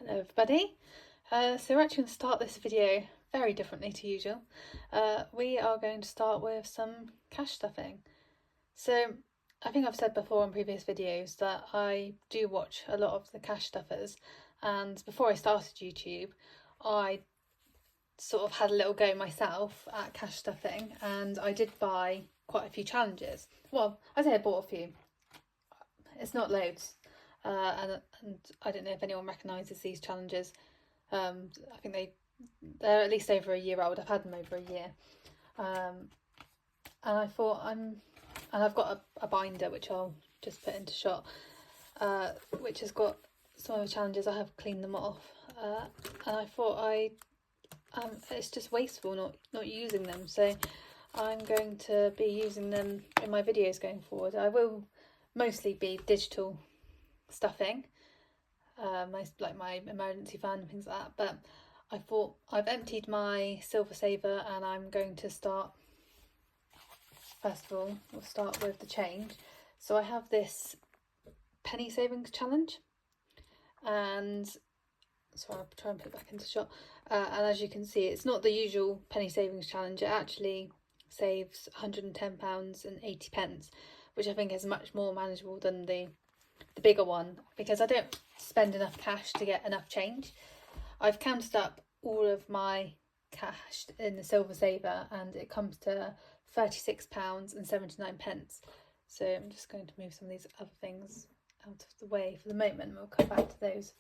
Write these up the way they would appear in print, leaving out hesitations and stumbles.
Hello everybody. So we're actually going to start this video very differently to usual. We are going to start with some cash stuffing. So I think I've said before in previous videos that I do watch a lot of the cash stuffers, and before I started YouTube I sort of had a little go myself at cash stuffing, and I did buy quite a few challenges. Well, I say I bought a few. It's not loads. And I don't know if anyone recognises these challenges. I think they're at least over a year old. I've had them over a year, and I thought and I've got a binder which I'll just put into shot, which has got some of the challenges. I have cleaned them off, and I thought it's just wasteful not using them. So I'm going to be using them in my videos going forward. I will mostly be digital stuffing, like my emergency fund and things like that, but I thought I've emptied my Silver Saver and I'm going to start. First of all, we'll start with the change. So I have this penny savings challenge, and so I'll try and put it back into shot, and as you can see, it's not the usual penny savings challenge. It actually saves £110.80, which I think is much more manageable than the bigger one, because I don't spend enough cash to get enough change. I've counted up all of my cash in the Silver Saver and it comes to £36.79. So I'm just going to move some of these other things out of the way for the moment. We'll come back to those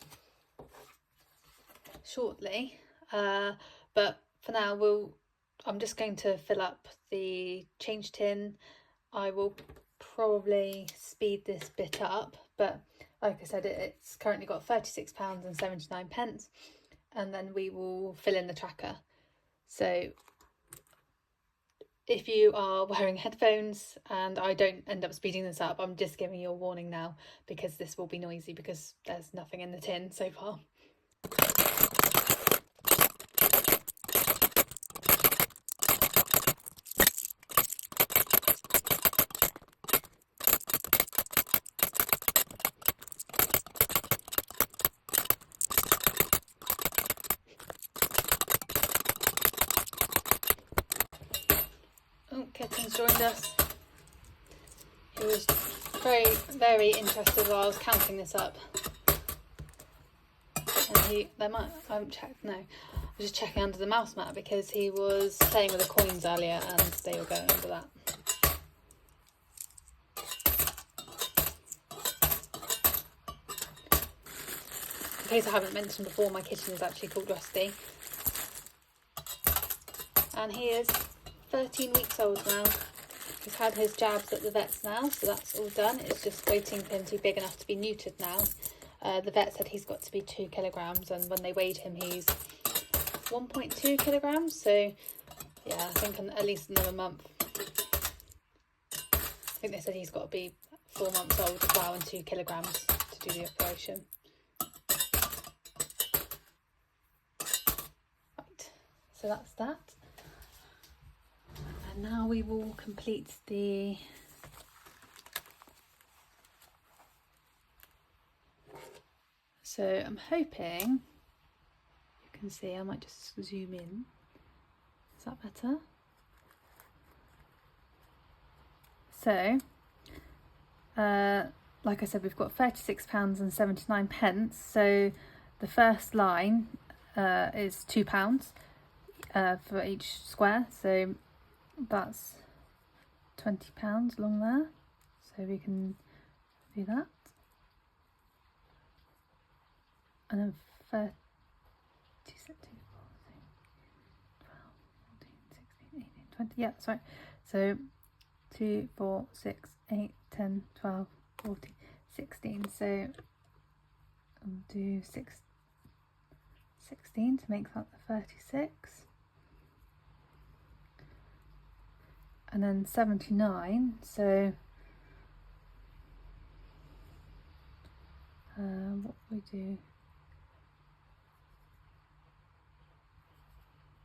shortly, but for now I'm just going to fill up the change tin. I will probably speed this bit up, but like I said, it's currently got £36.79, and then we will fill in the tracker. So if you are wearing headphones and I don't end up speeding this up, I'm just giving you a warning now, because this will be noisy because there's nothing in the tin so far. Oh, Kitten's joined us. He was very, very interested while I was counting this up. And I haven't checked, no. I was just checking under the mouse mat because he was playing with the coins earlier and they were going under that. In case I haven't mentioned before, my kitten is actually called Rusty. And he is 13 weeks old now. He's had his jabs at the vets now, so that's all done. It's just waiting for him to be big enough to be neutered now. The vet said he's got to be 2 kilograms, and when they weighed him, he's 1.2 kilograms. So yeah, I think at least another month. I think they said he's got to be 4 months old as well and 2 kilograms to do the operation. Right, so that's that. And now we will complete the I'm hoping you can see. I might just zoom in. Is that better? So like I said, we've got £36.79. So the first line is £2 for each square, so that's £20 along there, so we can do that. And then 30, 12, 14, 16, 18, 20, yeah, that's right. So 2, 4, 6, 8, 10, 12, 14, 16. So I'll do 16 to make that the 36. And then 79, so what we do,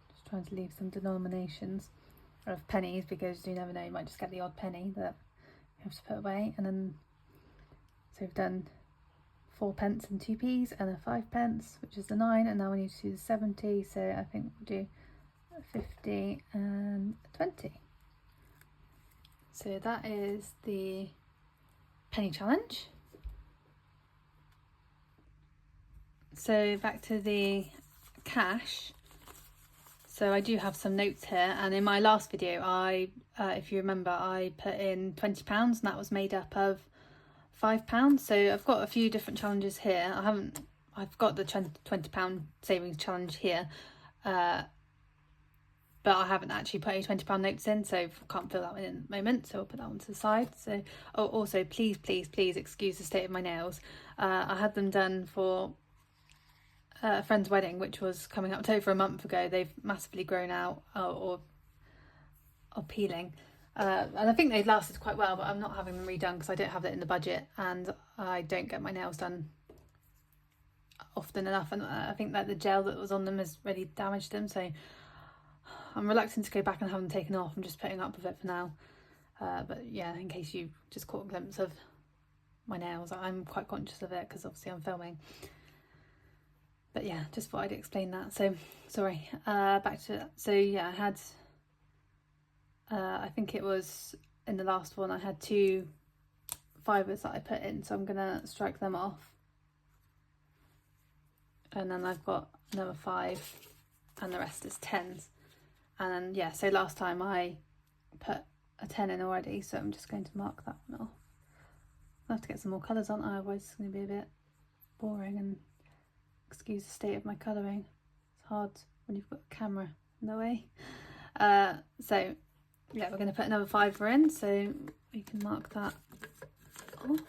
just trying to leave some denominations of pennies, because you never know, you might just get the odd penny that you have to put away. And then so we've done 4p and 2p's, and a 5p, which is the 9, and now we need to do the 70, so I think we'll do 50 and 20. So that is the penny challenge. So back to the cash. So I do have some notes here, and in my last video if you remember, I put in £20 and that was made up of £5. So I've got a few different challenges here. I've got the £20 savings challenge here, but I haven't actually put any £20 notes in, so I can't fill that one in at the moment, so I'll put that one to the side. So also please excuse the state of my nails. I had them done for a friend's wedding, which was coming up to over a month ago. They've massively grown out or peeling, and I think they've lasted quite well, but I'm not having them redone because I don't have that in the budget, and I don't get my nails done often enough, and I think that the gel that was on them has really damaged them, so I'm reluctant to go back and have them taken off. I'm just putting up with it for now, but yeah, in case you just caught a glimpse of my nails, I'm quite conscious of it because obviously I'm filming. But yeah, just thought I'd explain that. So sorry, back to that. So yeah, I had I think it was in the last one I had 2 fibres that I put in, so I'm gonna strike them off, and then I've got another 5 and the rest is 10s. And then yeah, so last time I put a 10 in already, so I'm just going to mark that one off. I'll have to get some more colours on, otherwise it's going to be a bit boring, and excuse the state of my colouring. It's hard when you've got a camera in the way. So yeah, we're going to put another 5 in, so we can mark that off.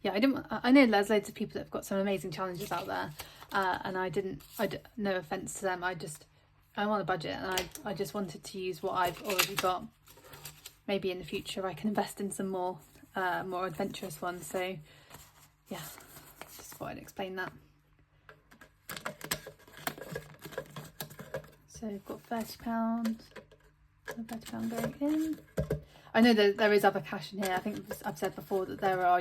Yeah, I know there's loads of people that have got some amazing challenges out there, and no offence to them, I'm on a budget, and I just wanted to use what I've already got. Maybe in the future I can invest in some more adventurous ones, so yeah, just thought I'd explain that. So we've got £30, £30 going in. I know that there is other cash in here. I think I've said before that there are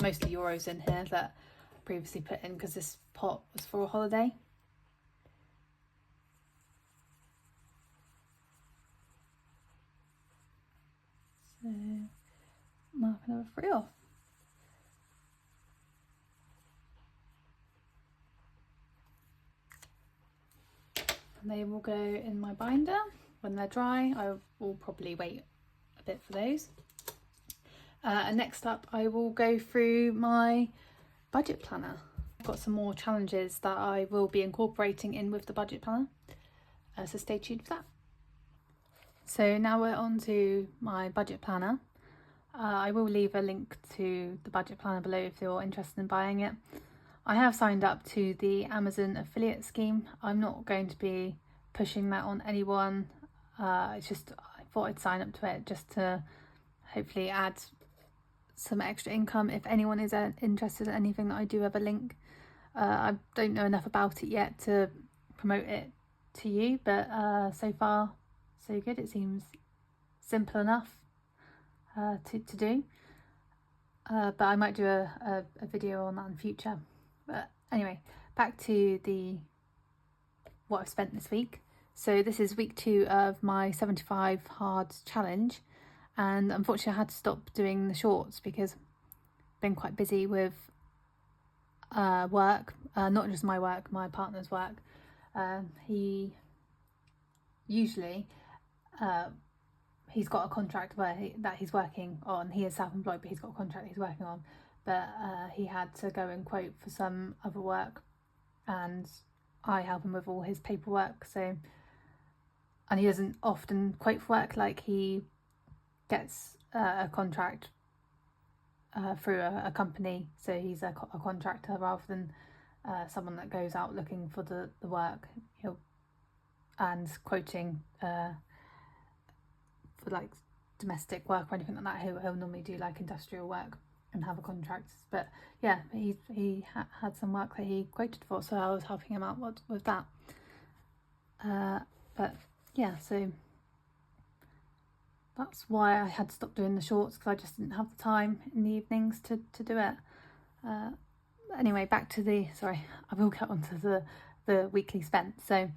mostly euros in here that I previously put in because this pot was for a holiday. So mark another 3 off. And they will go in my binder when they're dry. I will probably wait a bit for those. And next up I will go through my budget planner. I've got some more challenges that I will be incorporating in with the budget planner, so stay tuned for that. So now we're on to my budget planner. I will leave a link to the budget planner below if you're interested in buying it. I have signed up to the Amazon affiliate scheme. I'm not going to be pushing that on anyone. It's just I thought I'd sign up to it just to hopefully add some extra income if anyone is interested in anything that I do have a link. I don't know enough about it yet to promote it to you, but so far so good. It seems simple enough to do, but I might do a video on that in future. But anyway, back to what I've spent this week. So this is week 2 of my 75 hard challenge, and unfortunately I had to stop doing the shorts because I've been quite busy with work, not just my work, my partner's work. He usually he's got a contract that he's working on. He is self-employed, but he's got a contract that he's working on, but he had to go and quote for some other work, and I help him with all his paperwork. So, and he doesn't often quote for work, like he gets a contract through a company, so he's a contractor rather than someone that goes out looking for the work, and quoting for like domestic work or anything like that. He'll normally do like industrial work and have a contract. But yeah, he had some work that he quoted for, so I was helping him out with that. But yeah, so that's why I had to stop doing the shorts, because I just didn't have the time in the evenings to do it. Anyway, back to sorry, I will get onto the weekly spent. So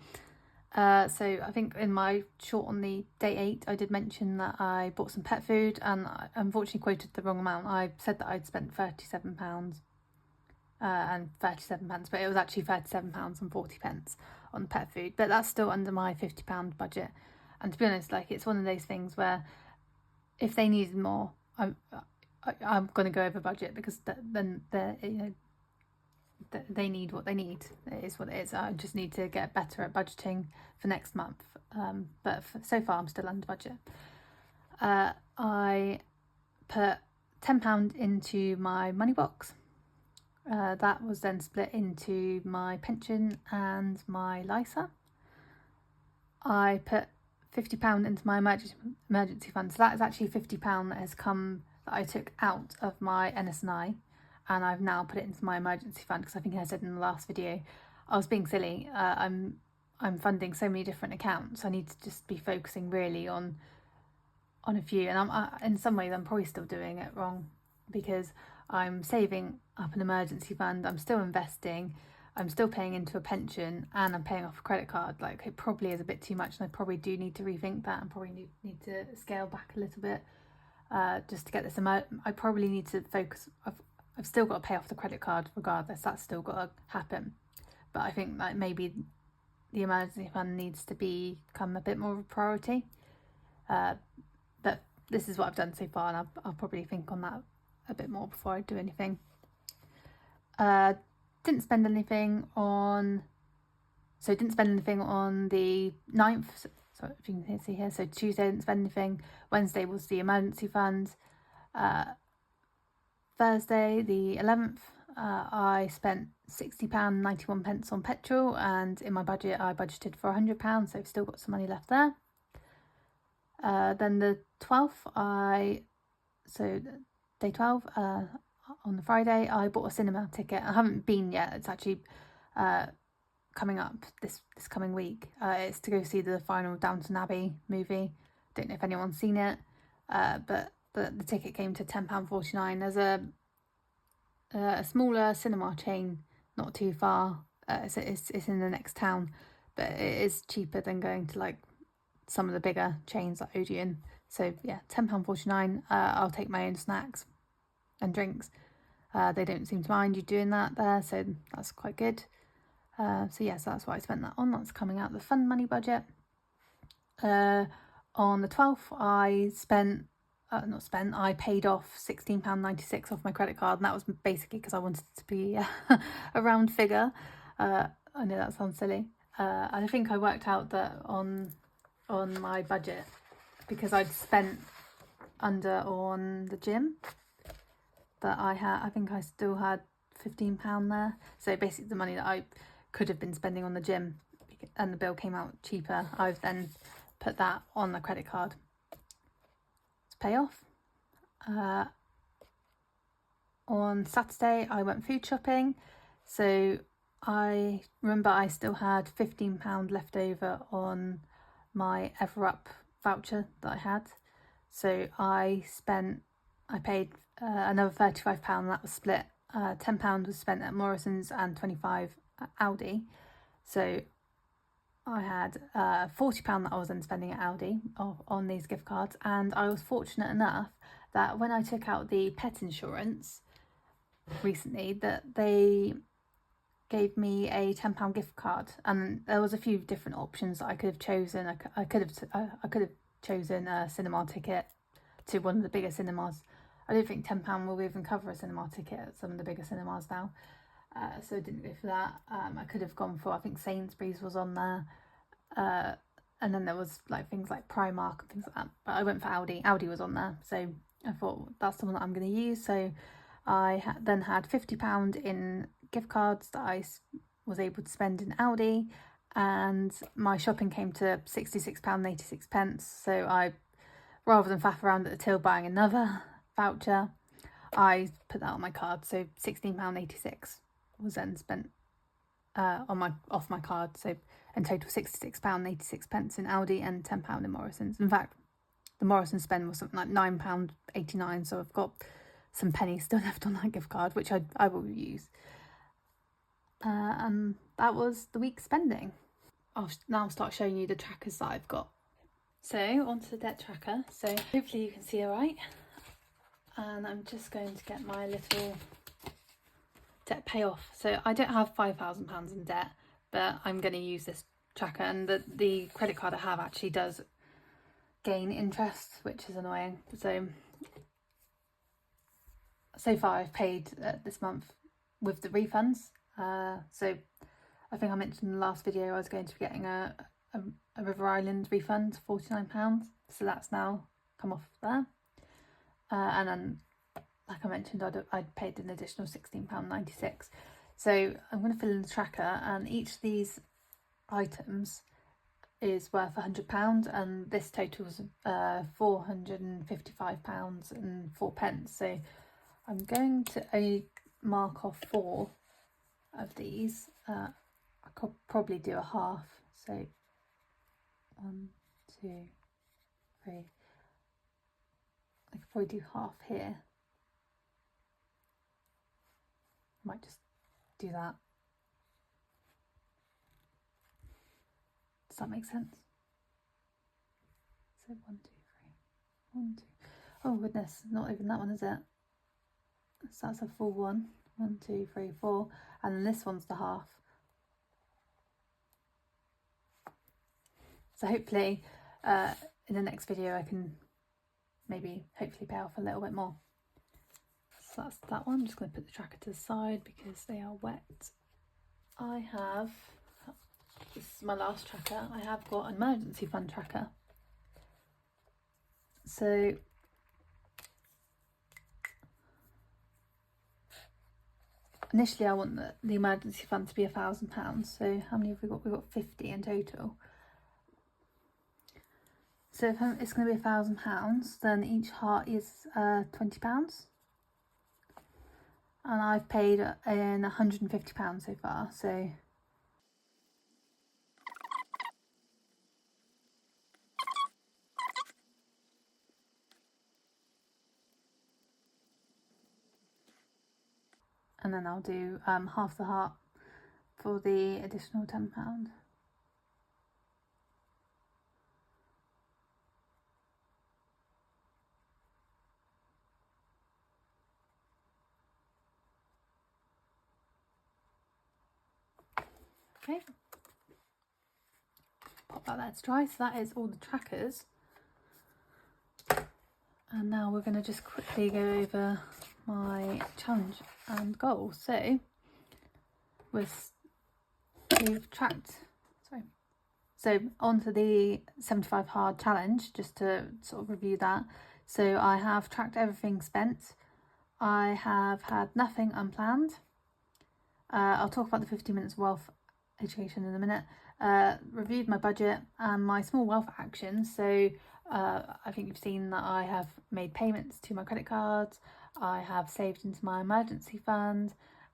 I think in my short on the day 8, I did mention that I bought some pet food, and I unfortunately quoted the wrong amount. I said that I'd spent £37 and 37 pence, but it was actually £37 and 40 pence on pet food. But that's still under my £50 budget. And to be honest, like, it's one of those things where if they needed more, I'm going to go over budget, because then they need what they need. It is what it is. I just need to get better at budgeting for next month. But so far I'm still under budget. I put £10 into my money box. That was then split into my pension and my LISA. I put £50 into my emergency fund. So that is actually £50 that has come, that I took out of my NS&I, and I've now put it into my emergency fund, because I think I said in the last video I was being silly. I'm funding so many different accounts. I need to just be focusing really on a few, and in some ways I'm probably still doing it wrong, because I'm saving up an emergency fund, I'm still investing, I'm still paying into a pension, and I'm paying off a credit card. Like, it probably is a bit too much, and I probably do need to rethink that, and probably need to scale back a little bit just to get this. I probably need to focus. I've still got to pay off the credit card regardless. That's still got to happen. But I think that maybe the emergency fund needs to become a bit more of a priority. But this is what I've done so far, and I'll probably think on that a bit more before I do anything. Didn't spend anything on the 9th. So if you can see here, so Tuesday didn't spend anything. Wednesday was the emergency fund. Thursday the 11th, I spent £60.91 on petrol, and in my budget I budgeted for £100, so I've still got some money left there. Then the 12th, day 12, on the Friday, I bought a cinema ticket. I haven't been yet. It's actually coming up this coming week. It's to go see the final Downton Abbey movie. Don't know if anyone's seen it, but the ticket came to £10.49. There's a smaller cinema chain not too far. It's in the next town, but it is cheaper than going to like some of the bigger chains like Odeon. So yeah, £10.49. I'll take my own snacks and drinks. They don't seem to mind you doing that there, so that's quite good. So yes, that's what I spent that on. That's coming out of the fund money budget. On the 12th, I paid off £16.96 off my credit card, and that was basically because I wanted it to be a round figure. I know that sounds silly. I think I worked out that on my budget, because I'd spent under on the gym, that I think I still had £15 there. So basically the money that I could have been spending on the gym, and the bill came out cheaper, I've then put that on the credit card to pay off. On Saturday I went food shopping, so I remember I still had £15 left over on my EverUp voucher that I had, so I paid another £35. That was split. £10 was spent at Morrison's and £25 at Aldi, so I had £40 that I was then spending at Aldi on these gift cards. And I was fortunate enough that when I took out the pet insurance recently, that they gave me a £10 gift card, and there was a few different options that I could have chosen. I could have chosen a cinema ticket to one of the bigger cinemas. I don't think £10 will even cover a cinema ticket at some of the bigger cinemas now, so I didn't go for that. I could have gone for, I think Sainsbury's was on there, and then there was like things like Primark and things like that, but I went for Aldi. Aldi was on there, so I thought that's the one that I'm going to use. So I then had £50 in gift cards that I was able to spend in Aldi, and my shopping came to £66.86. So I, rather than faff around at the till buying another voucher, I put that on my card. So £16.86 was then spent off my card. So in total £66.86 in Aldi and £10 in Morrison's. In fact, the Morrison spend was something like £9.89, so I've got some pennies still left on that gift card, which I will use. And that was the week's spending. I'll now start showing you the trackers that I've got. So onto the debt tracker. So hopefully you can see all right. And I'm just going to get my little debt payoff. So I don't have £5,000 in debt, but I'm going to use this tracker, and the credit card I have actually does gain interest, which is annoying. So far I've paid this month with the refunds. So I think I mentioned in the last video I was going to be getting a River Island refund, £49. So that's now come off there. And then, like I mentioned, I'd paid an additional £16.96. So I'm going to fill in the tracker, and each of these items is worth £100, and this totals £455.04. So I'm going to only mark off 4 of these. I could probably do a half. So 1, 2, 3. I could probably do half here. Might just do that. Does that make sense? So 1, 2, 3. 1, 2. Oh goodness, not even that one, is it? So that's a full one. 1, 2, 3, 4. And then this one's the half. So hopefully in the next video I can hopefully pay off a little bit more. So that's that one. I'm just going to put the tracker to the side because they are wet. This is my last tracker. I have got an emergency fund tracker. So initially I want the emergency fund to be £1,000. So how many have we got? We've got 50 in total. So if it's going to be £1,000, then each heart is £20. And I've paid in £150 so far. So and then I'll do half the heart for the additional £10. Okay, pop that there to dry. So that is all the trackers. And now we're going to just quickly go over my challenge and goal. So we've tracked, so onto the 75 hard challenge, just to sort of review that. So I have tracked everything spent. I have had nothing unplanned. I'll talk about the 15 minutes of wealth education in a minute. Reviewed my budget and my small wealth actions. So I think you've seen that I have made payments to my credit cards, I have saved into my emergency fund,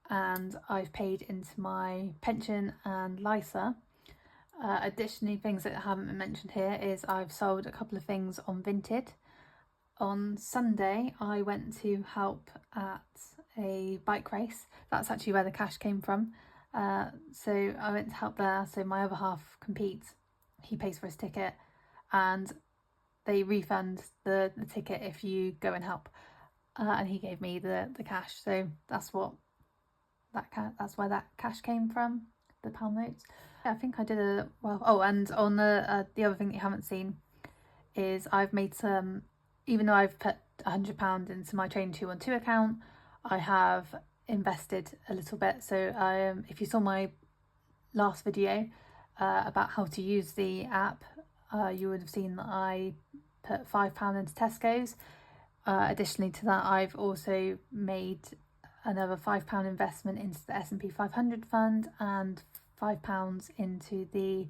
and I've paid into my pension and LISA. Additionally, things that haven't been mentioned here is I've sold a couple of things on Vinted. On Sunday I went to help at a bike race. That's actually where the cash came from. So I went to help there. So my other half competes, he pays for his ticket, and they refund the ticket if you go and help. And he gave me the cash. So that's where that cash came from, the pound notes. I think I did and on the other thing that you haven't seen is I've made some, even though I've put £100 into my Train 212 account, I have invested a little bit. So if you saw my last video about how to use the app, you would have seen that I put £5 into Tesco's. Additionally to that, I've also made another £5 investment into the S&P 500 fund and £5 into the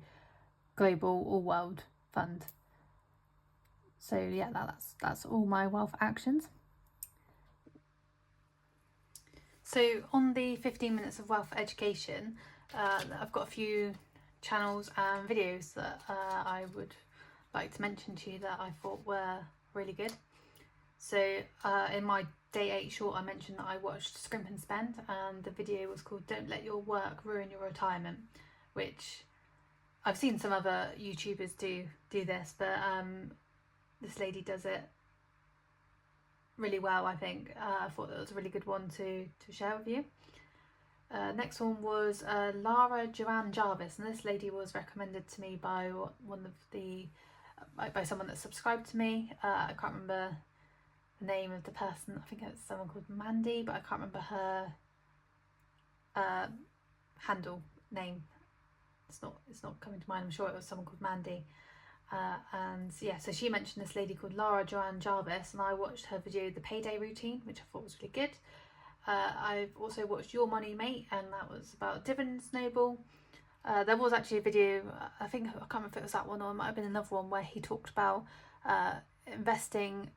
Global All World fund. So yeah, that's all my wealth actions. So on the 15 minutes of wealth education, I've got a few channels and videos that I would like to mention to you that I thought were really good. So in my day 8 short, I mentioned that I watched Scrimp and Spend, and the video was called "Don't Let Your Work Ruin Your Retirement," which I've seen some other YouTubers do this, but this lady does it really well, I think. I thought that was a really good one to share with you. Next one was Lara Joanne Jarvis, and this lady was recommended to me by by someone that subscribed to me. I can't remember the name of the person. I think it's someone called Mandy, but I can't remember her handle name. It's not coming to mind. I'm sure it was someone called Mandy. And yeah, so she mentioned this lady called Lara Joanne Jarvis, and I watched her video, The Payday Routine, which I thought was really good. I've also watched Your Money Mate, and that was about dividend snowball. There was actually a video, I can't remember if it was that one or it might have been another one, where he talked about investing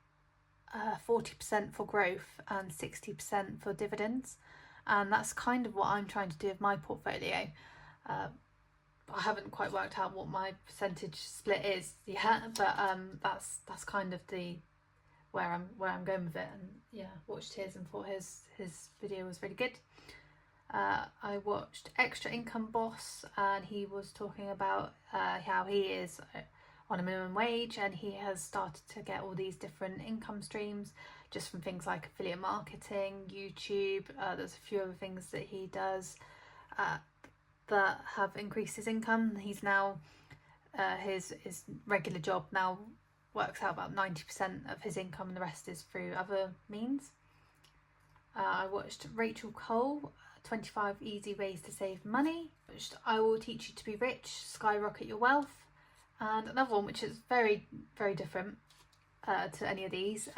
40% for growth and 60% for dividends, and that's kind of what I'm trying to do with my portfolio. I haven't quite worked out what my percentage split is yet, but that's kind of where I'm going with it. And yeah, watched his and thought his video was really good. I watched Extra Income Boss, and he was talking about how he is on a minimum wage, and he has started to get all these different income streams just from things like affiliate marketing, YouTube. There's a few other things that he does that have increased his income. He's now his regular job now works out about 90% of his income, and the rest is through other means. I watched Rachel Cole, 25 Easy Ways to Save Money. I Will Teach You to Be Rich, Skyrocket Your Wealth, and another one which is very, very different to any of these.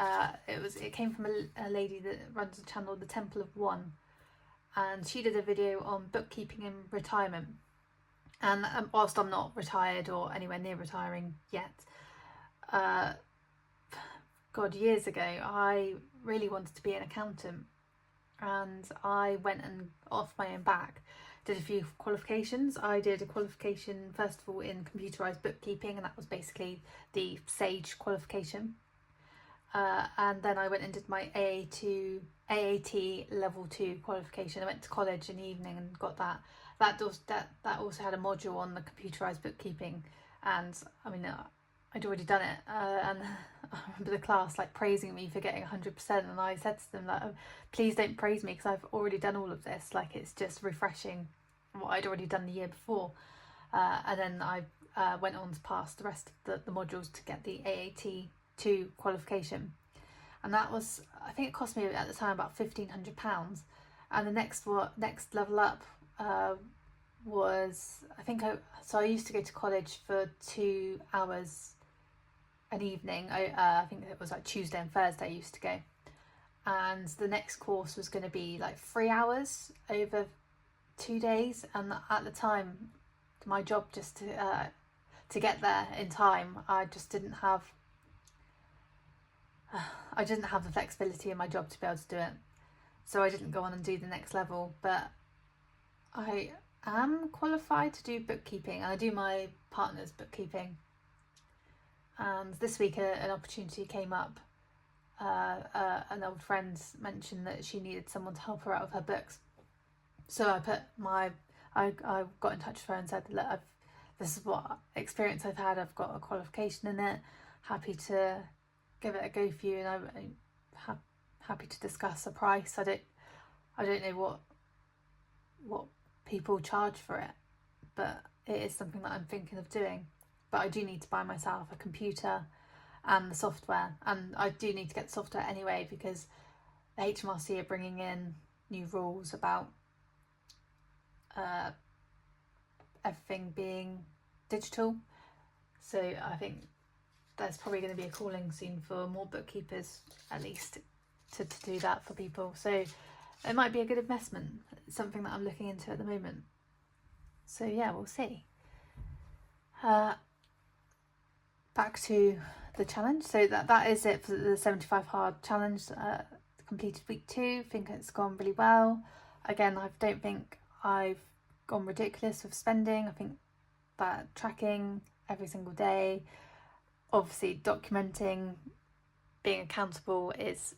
It came from a lady that runs a channel, The Temple of One, and she did a video on bookkeeping in retirement. And whilst I'm not retired or anywhere near retiring yet, years ago I really wanted to be an accountant, and I went and off my own back did a few qualifications. I did a qualification first of all in computerized bookkeeping, and that was basically the SAGE qualification, and then I went and did my AAT level 2 qualification. I went to college in the evening and got that. That also had a module on the computerized bookkeeping, and I mean I'd already done it, and I remember the class like praising me for getting 100%, and I said to them like, oh, please don't praise me because I've already done all of this. Like, it's just refreshing what I'd already done the year before. And then I went on to pass the rest of the modules to get the AAT 2 qualification, and that was, I think it cost me at the time about £1,500. And the next level up was, I used to go to college for 2 hours an evening. I think it was like Tuesday and Thursday I used to go, and the next course was going to be like 3 hours over 2 days. And at the time, my job, just to get there in time, I just didn't have the flexibility in my job to be able to do it, so I didn't go on and do the next level. But I am qualified to do bookkeeping, and I do my partner's bookkeeping. And this week an opportunity came up. An old friend mentioned that she needed someone to help her out with her books, so I got in touch with her and said, look, this is what experience I've had, I've got a qualification in it, happy to give it a go for you, and I'm happy to discuss a price. I don't know what people charge for it, but it is something that I'm thinking of doing. But I do need to buy myself a computer and the software, and I do need to get the software anyway because the HMRC are bringing in new rules about everything being digital. So I think there's probably going to be a calling soon for more bookkeepers, at least to do that for people. So it might be a good investment. It's something that I'm looking into at the moment. So yeah, we'll see. Back to the challenge. So that is it for the 75 hard challenge. Completed week 2. I think it's gone really well. Again, I don't think I've gone ridiculous with spending. I think that tracking every single day, obviously documenting being accountable is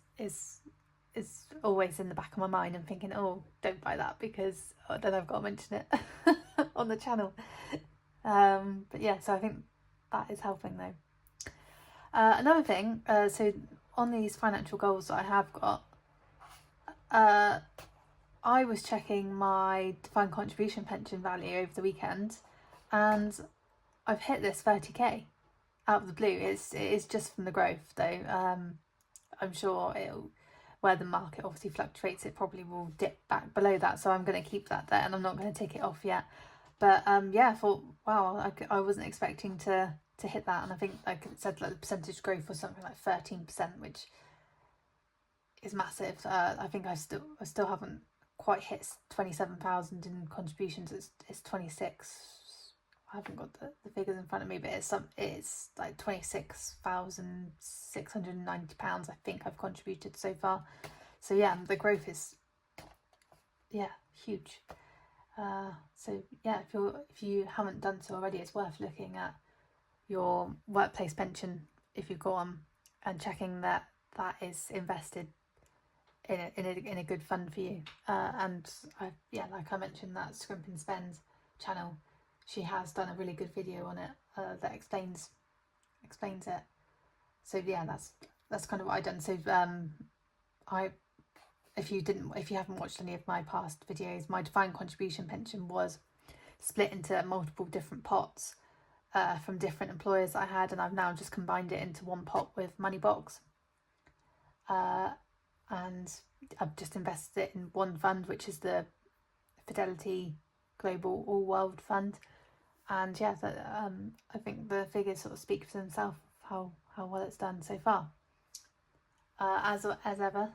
always in the back of my mind and thinking, oh, don't buy that because then I've got to mention it on the channel. But yeah, so I think that is helping though. Another thing, so on these financial goals that I have got, I was checking my defined contribution pension value over the weekend, and I've hit this 30k out of the blue. It is just from the growth though. I'm sure it'll, where the market obviously fluctuates, it probably will dip back below that, so I'm going to keep that there and I'm not going to take it off yet. But yeah, I thought, wow, I wasn't expecting to hit that, and I think like it said like the percentage growth was something like 13%, which is massive. I think I still haven't quite hit 27,000 in contributions. It's 26. I haven't got the figures in front of me, but it's like £26,690 I think I've contributed so far. So yeah, the growth is huge. So yeah, if you haven't done so already, it's worth looking at your workplace pension if you go on and checking that is invested in a good fund for you. And like I mentioned, that Scrimp and Spend channel, she has done a really good video on it that explains it. So yeah, that's kind of what I've done. So if you haven't watched any of my past videos, my defined contribution pension was split into multiple different pots from different employers I had, and I've now just combined it into one pot with Moneybox. And I've just invested it in one fund, which is the Fidelity Global All World Fund. And yeah, I think the figures sort of speak for themselves, how well it's done so far. As ever,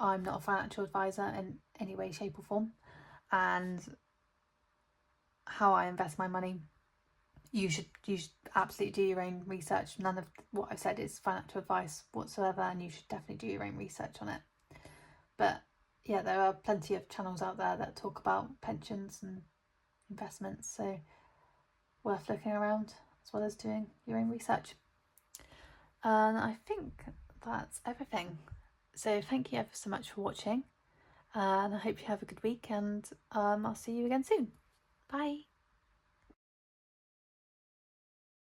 I'm not a financial advisor in any way, shape or form, and how I invest my money, you should absolutely do your own research. None of what I've said is financial advice whatsoever, and you should definitely do your own research on it. But yeah, there are plenty of channels out there that talk about pensions and investments, so worth looking around as well as doing your own research. And I think that's everything. So thank you ever so much for watching, and I hope you have a good week, and I'll see you again soon. Bye.